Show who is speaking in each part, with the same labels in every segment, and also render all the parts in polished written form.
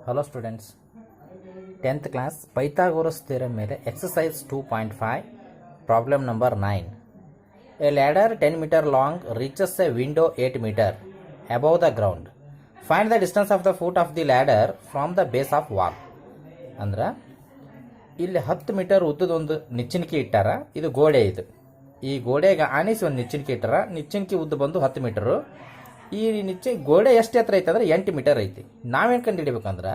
Speaker 1: Hello students, 10th class Pythagoras theorem mere exercise 2.5 problem number 9. A ladder 10 meter long reaches a window 8 meter above the ground. Find the distance of the foot of the ladder from the base of wall. ಅಂದ್ರೆ ಇಲ್ಲಿ 10 metre ಉದ್ದದೊಂದು ನಿಚ್ಚಣಿಕೆ ಇಟ್ಟಾರ. ಇದು ಗೋಡೆ. ಈ ಗೋಡೆಗೆ ಆನಿಸಿ ಒಂದು ನಿಚ್ಚಣಿಕೆ ಇಟ್ಟಾರ. ನಿಚ್ಚಣಿಕೆ ಉದ್ದ ಬಂದು 10 ಮೀಟರು. ಈ ಗೋಡೆ ಎಷ್ಟು ಎತ್ತರ ಐತೆ ಅಂದ್ರೆ 8 ಮೀಟರ್ ಐತಿ. ನಾವೇನು ಕಂಡು ಹಿಡಿಬೇಕಂದ್ರೆ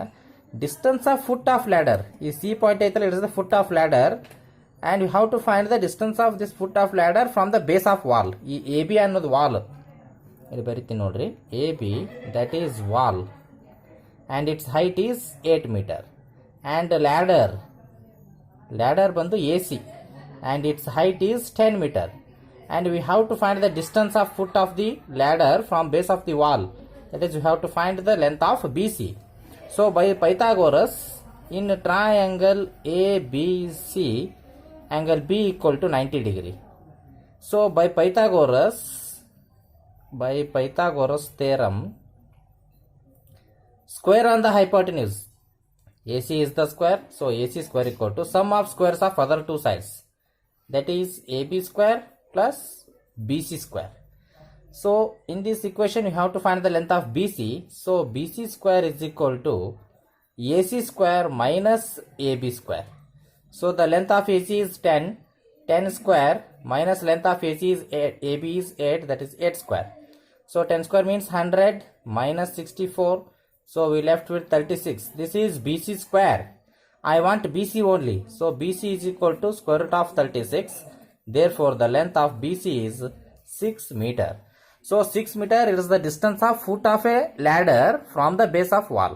Speaker 1: distance of foot of ladder. ಈ ಸಿ ಪಾಯಿಂಟ್ ಐತಲ್ಲ, it is the foot of ladder and you have to find the distance of this foot of ladder from the base of wall. ಈ AB ಅನ್ನೋದು wall. ಇಲ್ಲಿ ಬರೀತೀನಿ ನೋಡ್ರಿ, AB that is wall and its height is 8 meter and ladder ಬಂದು AC and its height is 10 meter and we have to find the distance of foot of the ladder from base of the wall, that is we have to find the length of BC. So by Pythagoras, in triangle ABC angle B equal to 90 degree. So by Pythagoras theorem, square on the hypotenuse, AC is the square, so AC square equal to sum of squares of other two sides, that is AB square plus BC square. So in this equation you have to find the length of BC. So BC square is equal to AC square minus AB square. So the length of AC is 10 square minus length of AC is 8, AB is 8, that is 8 square. So 10 square means 100 minus 64. So we left with 36. This is BC square. I want BC only. So BC is equal to square root of 36. Therefore the length of BC is 6 meter. So 6 meter is the distance of foot of a ladder from the base of wall.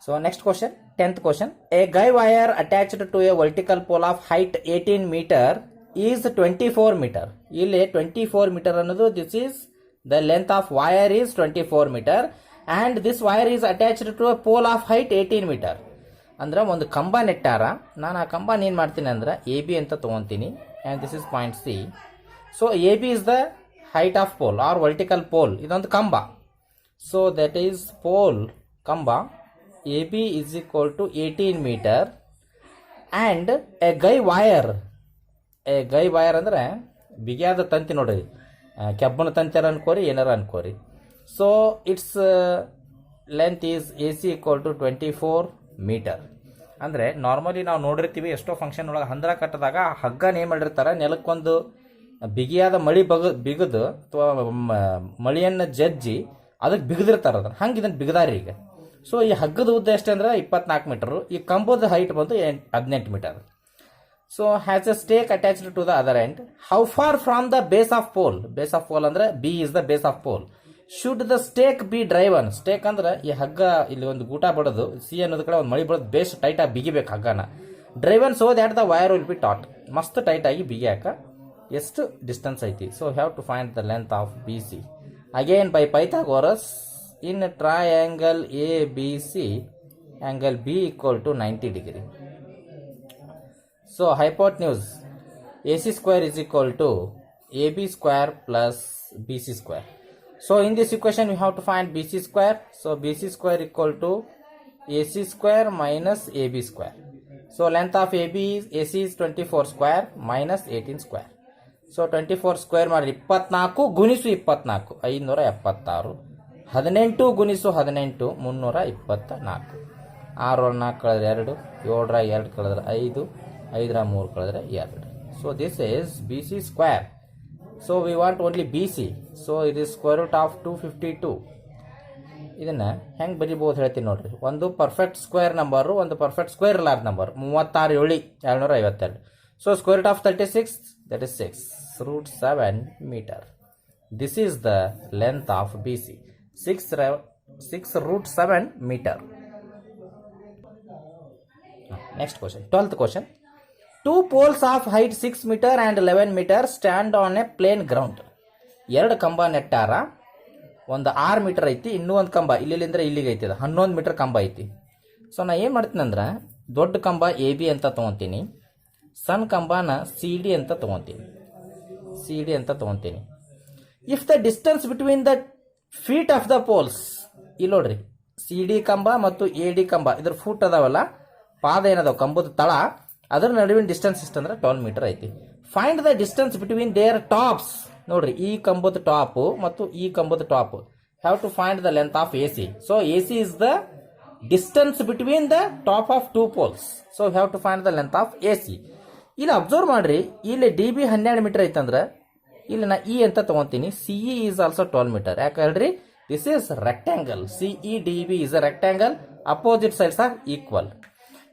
Speaker 1: So next question, 10th question. A guy wire attached to a vertical pole of height 18 meter is 24 meter. ಇಲ್ಲಿ 24 meter ಅನ್ನೋದು, this is the length of wire is 24 meter and this wire is attached to a pole of height 18 meter. ಅಂದ್ರೆ ಒಂದು ಕಂಬ ನೆಟ್ಟಾರ. ನಾನು ಆ ಕಂಬ ಏನು ಮಾಡ್ತೀನಿ ಅಂದ್ರೆ AB ಅಂತ ತಗೊಂತೀನಿ and this is point C. So AB is the height of pole or vertical pole. ಇದೊಂದು ಕಂಬ. So that is pole ಕಂಬ. AB is equal to 18 meter and a guy wire ಅಂದ್ರೆ ಬಿಗಿಯಾದ ತಂತಿ ನೋಡ್ರಿ, ಕೆಬ್ಬನ ತಂತಿಯಾರ ಅನ್ಕೋರಿ, ಏನಾರ ಅನ್ಕೋರಿ. So its length is AC equal to 24 metre. ಅಂದರೆ ನಾರ್ಮಲಿ ನಾವು ನೋಡಿರ್ತೀವಿ ಎಷ್ಟೋ ಫಂಕ್ಷನ್ ಒಳಗೆ ಹಂದ್ರ ಕಟ್ಟದಾಗ ಹಗ್ಗನ ಏನು ಮಾಡಿರ್ತಾರೆ, ನೆಲಕ್ಕೊಂದು ಬಿಗಿಯಾದ ಮಳಿ ಬಿಗದು ಅಥವಾ ಮಳಿಯನ್ನು ಜಜ್ಜಿ ಅದಕ್ಕೆ ಬಿಗದಿರ್ತಾರೆ. ಅದನ್ನು ಹಂಗೆ ಇದನ್ನು ಬಿಗದಾರಿ ಈಗ. ಸೊ ಈ ಹಗ್ಗದ ಉದ್ದ ಎಷ್ಟು ಅಂದ್ರೆ 24 ಮೀಟರು. ಈ ಕಂಬದ ಹೈಟ್ ಬಂದು 18 metre. So has a stake attached to the other end. How far from the base of pole. Base of pole ಅಂದ್ರೆ B is the base of pole. Should the stake be driven. Stake ಅಂದ್ರೆ ಈ ಹಗ್ಗ ಇಲ್ಲಿ ಒಂದು ಗೂಟ ಬಡೋದು, C ಅನ್ನೋದ್ ಕಡೆ ಒಂದು ಮಳಿ ಬಡೋದು, ಬೇಸ್ ಟೈಟ್ ಆಗಿ ಬಿಗಿಬೇಕು ಹಗ್ಗನ. Driven so that the wire will be taut. ಮಸ್ತ್ ಟೈಟ್ ಆಗಿ ಬಿಗಿಯಾಕ ಎಷ್ಟು ಡಿಸ್ಟೆನ್ಸ್ ಐತಿ. So have to find the length of BC. Again by Pythagoras, in triangle ABC angle B equal to 90 degree. So hypotenuse AC square is equal to AB square plus BC square. So in this equation we have to find BC square. So BC square equal to AC square minus AB square. So length of AC is 24 square minus 18 square. So 24 square ಮಾಡಿ 24 ಗುಣಿಸು 24 576. 18 ಗುಣಿಸು 18 324. 6 4 ಕಳೆದ್ರೆ 2, 7 2 ಕಳೆದ್ರೆ 5, 5 3 ಕಳೆದ್ರೆ 2. So this is BC square. So we want only BC. So it is square root of 252. ಇದನ್ನ ಹೆಂಗೆ ಬರಿಬಹುದು ಹೇಳ್ತೀನಿ ನೋಡ್ರಿ. ಒಂದು ಪರ್ಫೆಕ್ಟ್ ಸ್ಕ್ವೇರ್ ನಂಬರು, ಒಂದು ಪರ್ಫೆಕ್ಟ್ ಸ್ಕ್ವೇರ್ ಇರ್ಲಾರ್ದ number. 36 7 252. So square root of 36, that is 6 root 7 meter. This is the length of BC. 6 root 7 meter. Next question, 12th question. Two poles of height 6 meter and 11 meter stand on a plain ground. ಎರಡು ಕಂಬ ನೆಟ್ಟಾರ. ಒಂದು 6 metre ಐತಿ, ಇನ್ನೂ ಒಂದು ಕಂಬ ಇಲ್ಲಿಂದ್ರೆ ಇಲ್ಲಿಗೆ ಐತಿ, 11 metre ಕಂಬ ಐತಿ. ಸೊ ನಾ ಏನು ಮಾಡ್ತೀನಿ ಅಂದ್ರೆ ದೊಡ್ಡ ಕಂಬ AB ಅಂತ ತೊಗೊತೀನಿ, ಸಣ್ಣ ಕಂಬನ CD ಅಂತ ತೊಗೊತೀನಿ. If the distance between the feet of the poles ಇಲ್ಲಿ ನೋಡ್ರಿ ಸಿ ಡಿ ಕಂಬ ಮತ್ತು ಎ ಡಿ ಕಂಬ ಇದ್ರ ಫುಟ್ ಅದಾವಲ್ಲ, ಪಾದ ಏನದಾವ ಕಂಬದ ತಳ, ಅದರ ನಡುವಿನ ಡಿಸ್ಟೆನ್ಸ್ ಇಷ್ಟ ಅಂದ್ರೆ 12 ಮೀಟರ್ ಐತಿ. Find the distance between their tops. ನೋಡ್ರಿ ಈ ಕಂಬದ ಟಾಪ್ ಮತ್ತು ಈ ಕಂಬದ top. Have to find the length of A C. So A C is the distance between the top of two poles. So have to find the length of A C. ಇಲ್ಲಿ observe ಮಾಡ್ರಿ, ಇಲ್ಲಿ D B 12 metre ಐತಂದ್ರೆ ಇಲ್ಲಿ ನಾ E ಅಂತ ತಗೊಂತೀನಿ. CE is also 12 metre. ಯಾಕೆ ಹೇಳ್ರಿ, this is rectangle. CE D B is a rectangle, opposite sides are equal.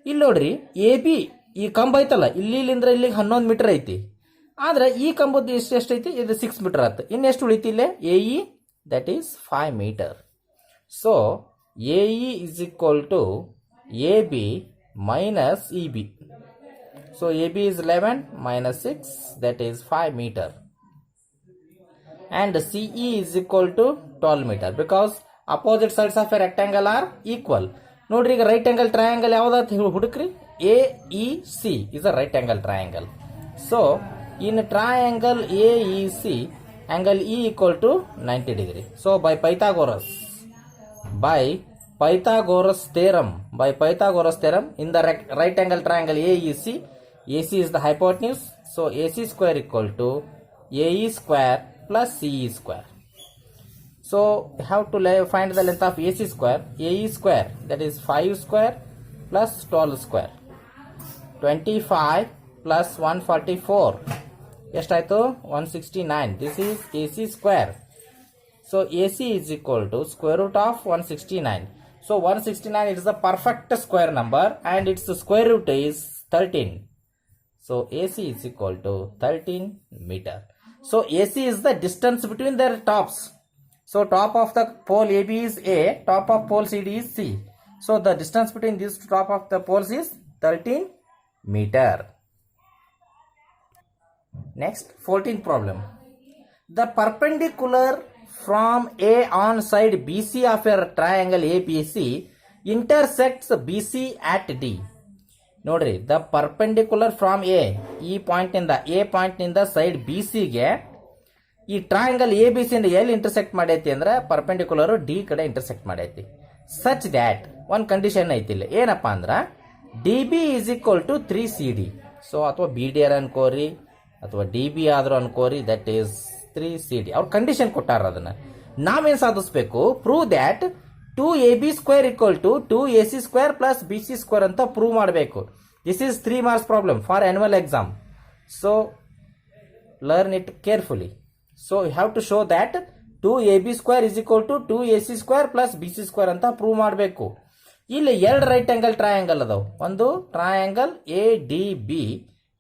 Speaker 1: ಇಲ್ಲಿ ನೋಡ್ರಿ ಎ ಬಿ ಈ ಕಂಬ ಐತಲ್ಲ, ಇಲ್ಲಿಂದ್ರ ಇಲ್ಲಿಗೆ 11 ಮೀಟರ್ ಐತಿ. ಆದ್ರೆ ಈ ಕಂಬದ್ದು ಎಷ್ಟೈತಿ, ಇದು 6 ಮೀಟರ್ ಆಯ್ತು. ಇನ್ನೆಷ್ಟು ಉಳಿತಿ ಇಲ್ಲೇ A E, that is 5 metre. So A E is equal to A B minus E B. So A B is 11 minus 6, that is 5 meter. And CE is equal to 12 meter because opposite sides of a rectangle are equal. ನೋಡ್ರಿ ಈಗ right angle triangle ಯಾವ್ದಾತ ಹುಡುಕ್ರಿ. AEC is a right angle triangle. So in triangle AEC, angle E equal to 90 degree. So by Pythagoras theorem, in the right angle triangle AEC, AC is the hypotenuse. So AC square equal to AE square plus CE square. So how to find the length of AC square? AE square, that is 5 square plus 12 square. 25 plus 144. ಎಷ್ಟಾಯ್ತು? 169. This is AC square. So AC is equal to square root of 169. So 169 is the perfect square number and its square root is 13. So AC is equal to 13 meter. So AC is the distance between their tops. So top of the pole AB is A, top of pole CD is C. So the distance between these top of the poles is 13 meter. Next, 14th problem. The perpendicular from A on side BC of a triangle ABC intersects BC at D. ನೋಡ್ರಿ, the perpendicular from A, ಈ point ನಿಂದ A point ನಿಂದ side B ಸಿಗೆ ಈ triangle A B C ಇಂದ ಎಲ್ಲಿ intersect ಮಾಡೈತಿ ಅಂದ್ರೆ ಪರ್ಪೆಂಡಿಕ್ಯುಲರ್ ಡಿ ಕಡೆ ಇಂಟರ್ಸೆಕ್ಟ್ ಮಾಡೈತಿ. ಸಚ್ ದ್ಯಾಟ್ ಒಂದು ಕಂಡೀಷನ್ ಐತಿ ಇಲ್ಲಿ, ಏನಪ್ಪಾ ಅಂದ್ರ D B is equal to 3CD. So ಅಥವಾ ಬಿ ಡಿ ಆರ್ ಅನ್ಕೋರಿ ಅಥವಾ ಡಿ ಬಿ ಆದ್ರೂ ಅನ್ಕೋರಿ, ದಟ್ ಈಸ್ 3CD. ಅವ್ರ ಕಂಡೀಷನ್ ಕೊಟ್ಟಾರ. ಅದನ್ನ ನಾವೇನ್ ಸಾಧಿಸ್ಬೇಕು, prove that 2AB square equal to 2AC square plus BC square ಅಂತ ಪ್ರೂವ್ ಮಾಡಬೇಕು. This is 3 marks problem for annual exam. So learn it carefully. So you have to show that 2AB square is equal to 2AC square plus BC square ಅಂತ prove ಮಾಡಬೇಕು. ಇಲ್ಲಿ ಎರಡು right angle triangle ಅದಾವ. ಒಂದು triangle ADB,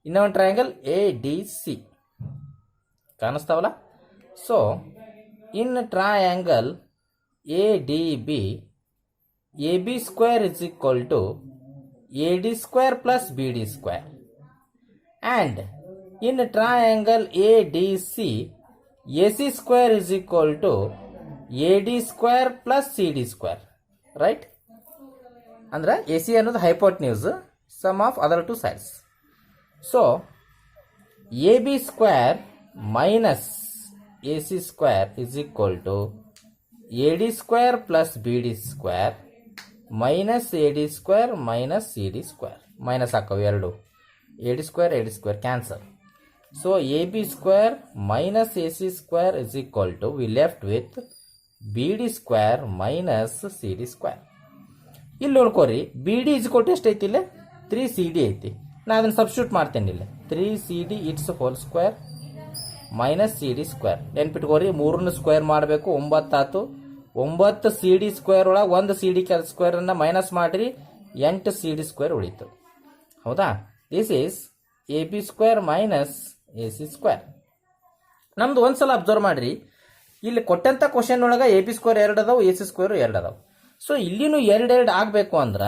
Speaker 1: ಇನ್ನೊಂದು triangle ADC. ಕಾಣಿಸ್ತಾವಲ್ಲ? So in triangle ADB, AB square is equal to AD square plus BD square. And in triangle ADC, AC square is equal to AD square plus CD square. Right? ಅಂದ್ರೆ AC ಅನ್ನೋದು hypotenuse, sum of other two sides. So AB square minus AC square is equal to AD square plus BD square minus AD square minus CD square. Minus ಹಾಕವು ಎರಡು. AD square cancel. So AB square minus AC square is equal to, we left with BD square minus CD square. ಇಲ್ಲಿ ನೋಡ್ಕೋರಿ, BD is equal to ಎಷ್ಟು ಐತಿ ಇಲ್ಲಿ? 3CD ಐತಿ. ನಾ ಅದನ್ನ substitute ಮಾಡ್ತೇನೆ ಇಲ್ಲಿ. 3CD its whole square minus CD square. ನೆನ್ಪಿಟ್ಕೋರಿ, 3ನ ಸ್ಕ್ವೇರ್ ಮಾಡಬೇಕು, 9 ಆತು. 9 CD ಸ್ಕ್ವೇರ್ ಒಳಗೆ 1 CD ಸ್ಕ್ವೇರ್ ಅನ್ನ ಮೈನಸ್ ಮಾಡ್ರಿ, 8 CD ಸ್ಕ್ವೇರ್ ಉಳಿತು. ಹೌದಾ? This is AB square minus AC square. ನಮ್ದು ಒಂದ್ಸಲ ಅಬ್ಸರ್ವ್ ಮಾಡ್ರಿ, ಇಲ್ಲಿ ಕೊಟ್ಟಂತ ಕ್ವಶನ್ ಒಳಗ AB ಸ್ಕ್ವೇರ್ 2 ಅದಾವ, AC ಸ್ಕ್ವೇರ್ 2 ಅದಾವ. ಸೊ ಇಲ್ಲಿನೂ 2 ಆಗಬೇಕು ಅಂದ್ರ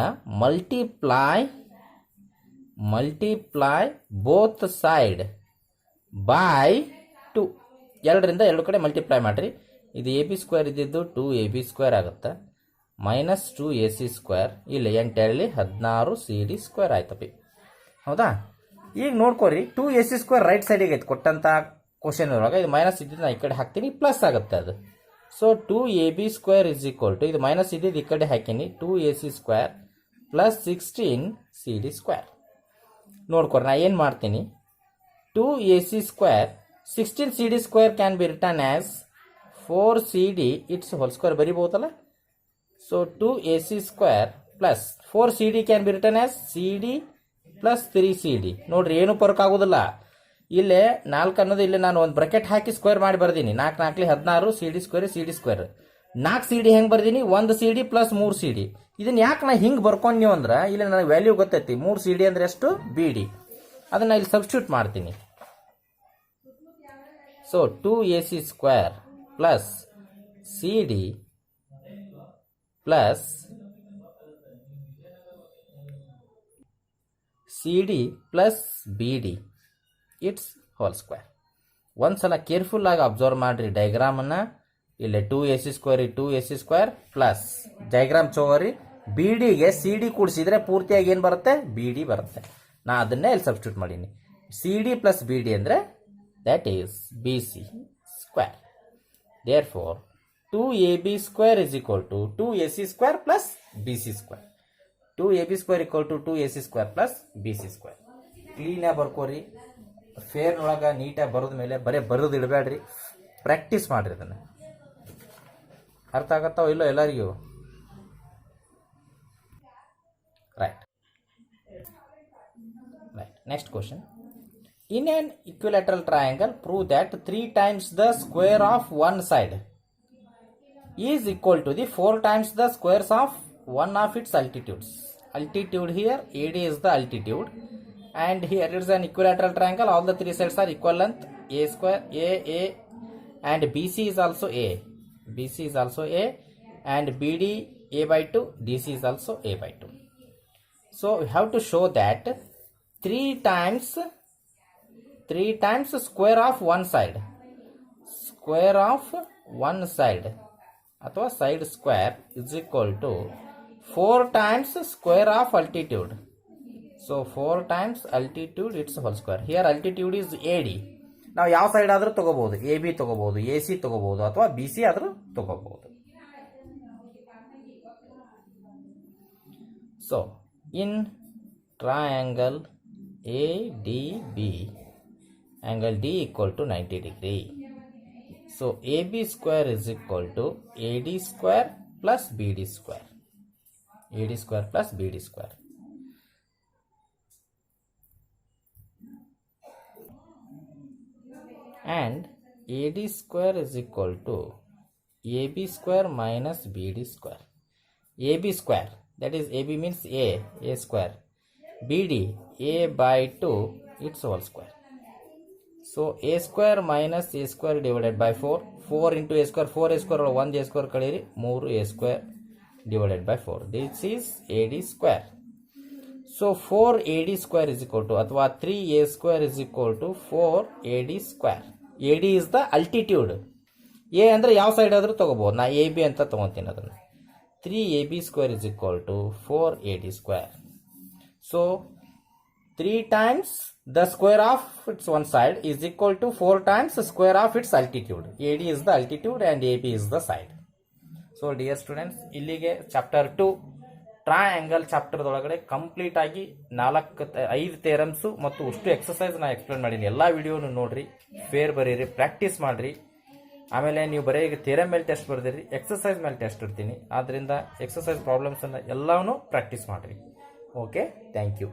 Speaker 1: ಮಲ್ಟಿಪ್ಲೈ ಬೋತ್ ಸೈಡ್ ಬೈ 2. 2ರಿಂದ 2 ಕಡೆ ಮಲ್ಟಿಪ್ಲೈ ಮಾಡ್ರಿ. ಇದು AB ಸ್ಕ್ವೇರ್ ಇದ್ದಿದ್ದು 2AB ಸ್ಕ್ವೇರ್ ಆಗುತ್ತೆ, ಮೈನಸ್ 2AC ಸ್ಕ್ವೇರ್. ಇಲ್ಲಿ 8 16 CD ಸ್ಕ್ವೇರ್ ಆಯ್ತಪ್ಪಿ. ಹೌದಾ? ಈಗ ನೋಡ್ಕೋರಿ, 2AC ಸ್ಕ್ವೇರ್ ರೈಟ್ ಸೈಡಿಗೆ ಐತೆ ಕೊಟ್ಟಂತ ಕ್ವಶನ್ ಒಳಗೆ. ಇದು ಮೈನಸ್ ಇದ್ದಿದ್ದು ನಾ ಈ ಕಡೆ ಹಾಕ್ತೀನಿ, ಪ್ಲಸ್ ಆಗುತ್ತೆ. ಅದು so 2ab² is equal to, ಇದು ಮೈನಸ್ ಇದ್ದಿದ್ದು ಈ ಕಡೆ ಹಾಕೀನಿ, 2ac² ಪ್ಲಸ್ 16cd². ನೋಡ್ಕೊರಿ ನಾ ಏನು ಮಾಡ್ತೀನಿ, 2ac², 16cd² can be written as 4cd its whole square ಬರಿಬಹುದಲ್ಲ. So 2ac² plus 4cd can be written as cd plus 3cd. ನೋಡ್ರಿ ಏನು ಫರ್ಕ್ ಆಗೋದಿಲ್ಲ. ಇಲ್ಲೇ 4 ಅನ್ನೋದು ಇಲ್ಲಿ ನಾನು ಒಂದು ಬ್ರಾಕೆಟ್ ಹಾಕಿ ಸ್ಕ್ವೇರ್ ಮಾಡಿ ಬರ್ದೀನಿ. 4 4 16 cd². 4 cd ಹೆಂಗೆ ಬರ್ದೀನಿ, 1 cd ಪ್ಲಸ್ 3 cd. ಇದನ್ನ ಯಾಕೆ ನಾ ಹಿಂಗೆ ಬರ್ಕೊಂಡು ನೀವು ಅಂದ್ರೆ ಇಲ್ಲಿ ನನಗೆ ವ್ಯಾಲ್ಯೂ ಗೊತ್ತೈತಿ. 3 cd ಅಂದ್ರೆ ಎಷ್ಟು, bd. ಅದನ್ನ ಇಲ್ಲಿ ಸಬ್ಸ್ಟಿಟ್ಯೂಟ್ ಮಾಡ್ತೀನಿ. So 2ac² plus cd plus cd plus bd its whole square. ಒಂದ್ಸಲ ಕೇರ್ಫುಲ್ ಆಗಿ ಅಬ್ಸರ್ವ್ ಮಾಡ್ರಿ ಡಯಾಗ್ರಾಮನ್ನು. ಇಲ್ಲಿ 2ac² 2ac² ಪ್ಲಸ್ ಡಯಾಗ್ರಾಮ್ ಚೋರಿ, bdಗೆ cd ಕೂಡಿಸಿದ್ರೆ ಪೂರ್ತಿಯಾಗಿ ಏನು ಬರುತ್ತೆ, bd ಬರುತ್ತೆ. ನಾ ಅದನ್ನೇ ಇಲ್ಲಿ ಸಬ್ಸ್ಟಿಟ್ಯೂಟ್ ಮಾಡೀನಿ. cd ಪ್ಲಸ್ bd ಅಂದರೆ that is bc². therefore 2ab² is equal to 2ac² plus bc². 2ab² equal to 2ac² plus bc². ಕ್ಲೀನಾಗಿ ಬರ್ಕೋರಿ. ಫೇರ್ನೊಳಗೆ ನೀಟಾಗಿ ಬರೋದ ಮೇಲೆ ಬರೀ ಬರೋದು ಇಡಬೇಡ್ರಿ, ಪ್ರಾಕ್ಟೀಸ್ ಮಾಡಿರಿ. ಅದನ್ನು ಅರ್ಥ ಆಗತ್ತಾವ ಇಲ್ಲೋ ಎಲ್ಲರಿಗೂ? Right. Next question. In an equilateral triangle, prove that 3 times the square of one side is equal to the 4 times the squares of one of its altitudes. Altitude here, AD is the altitude, and here it is an equilateral triangle. All the 3 sides are equal length, A, and BC is also A. BC is also A, and BD A/2, DC is also A/2. So we have to show that 3 times square of one side ಅಥವಾ side square is equal to 4 times square of altitude. So 4 times altitude its whole square. Here altitude is AD. ನಾವು ಯಾವ side ಆದರೂ ತಗೋಬಹುದು, AB ತಗೋಬಹುದು, AC ತಗೋಬಹುದು, ಅಥವಾ BC ಆದರೂ ತಗೋಬಹುದು. So in triangle ADB, angle D equal to 90 degree. So AB² is equal to AD² plus BD². AD² plus BD². And AD² is equal to AB² minus BD². AB², that is AB means A². BD, A/2 its whole square. So A² minus A² divided by 4. 4 into A², 4A² or 1A² ಕಳೀರಿ, 3A² divided by 4. This is AD². So 4AD² is equal to, ಅಥವಾ 3A² is equal to 4AD². AD is the altitude. A ಅಂದರೆ ಯಾವ side ಆದರೂ ತಗೋಬಹುದು. ನಾ AB ಅಂತ ತಗೋತೀನಿ ಅದನ್ನು. 3AB² is equal to 4AD². So 3 times the square of its one side is equal to 4 times the square of its altitude. AD is the altitude and AB is the side. So dear students, ಇಲ್ಲಿಗೆ chapter 2 triangle chapter ಒಳಗಡೆ complete ಆಗಿ 5 theorems ಮತ್ತು ಅಷ್ಟು exercise ನಾ explain ಮಾಡೀನಿ. ಎಲ್ಲ ವಿಡಿಯೋನು ನೋಡ್ರಿ, fair ಬರೀರಿ, ಪ್ರಾಕ್ಟೀಸ್ ಮಾಡ್ರಿ. ಆಮೇಲೆ ನೀವು ಬರೀ ಈಗ ಥಿಯರಮ್ ಮೇಲೆ ಟೆಸ್ಟ್ ಬರ್ದಿರಿ, ಎಕ್ಸಸೈಸ್ ಮೇಲೆ ಟೆಸ್ಟ್ ಇಡ್ತೀನಿ. ಆದ್ದರಿಂದ ಎಕ್ಸಸೈಸ್ ಪ್ರಾಬ್ಲಮ್ಸ್ ಅನ್ನ ಎಲ್ಲವನ್ನೂ ಪ್ರಾಕ್ಟೀಸ್ ಮಾಡ್ರಿ. Okay, thank you.